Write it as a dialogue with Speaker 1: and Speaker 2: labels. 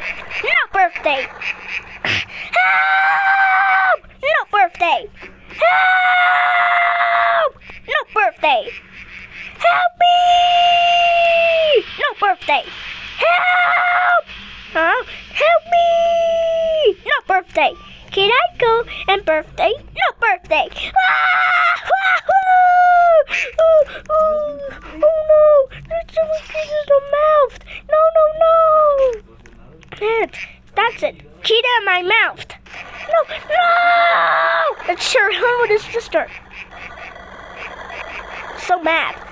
Speaker 1: No birthday! Help! No birthday! Help! No birthday! Help me! No birthday! Help! Huh? Help me! No birthday! Can I go and birthday? No birthday! Ah! Oh no! There's so many pieces of mouth! No! That's it. Cheetah in my mouth. No! It's Sherlock with his sister. So mad.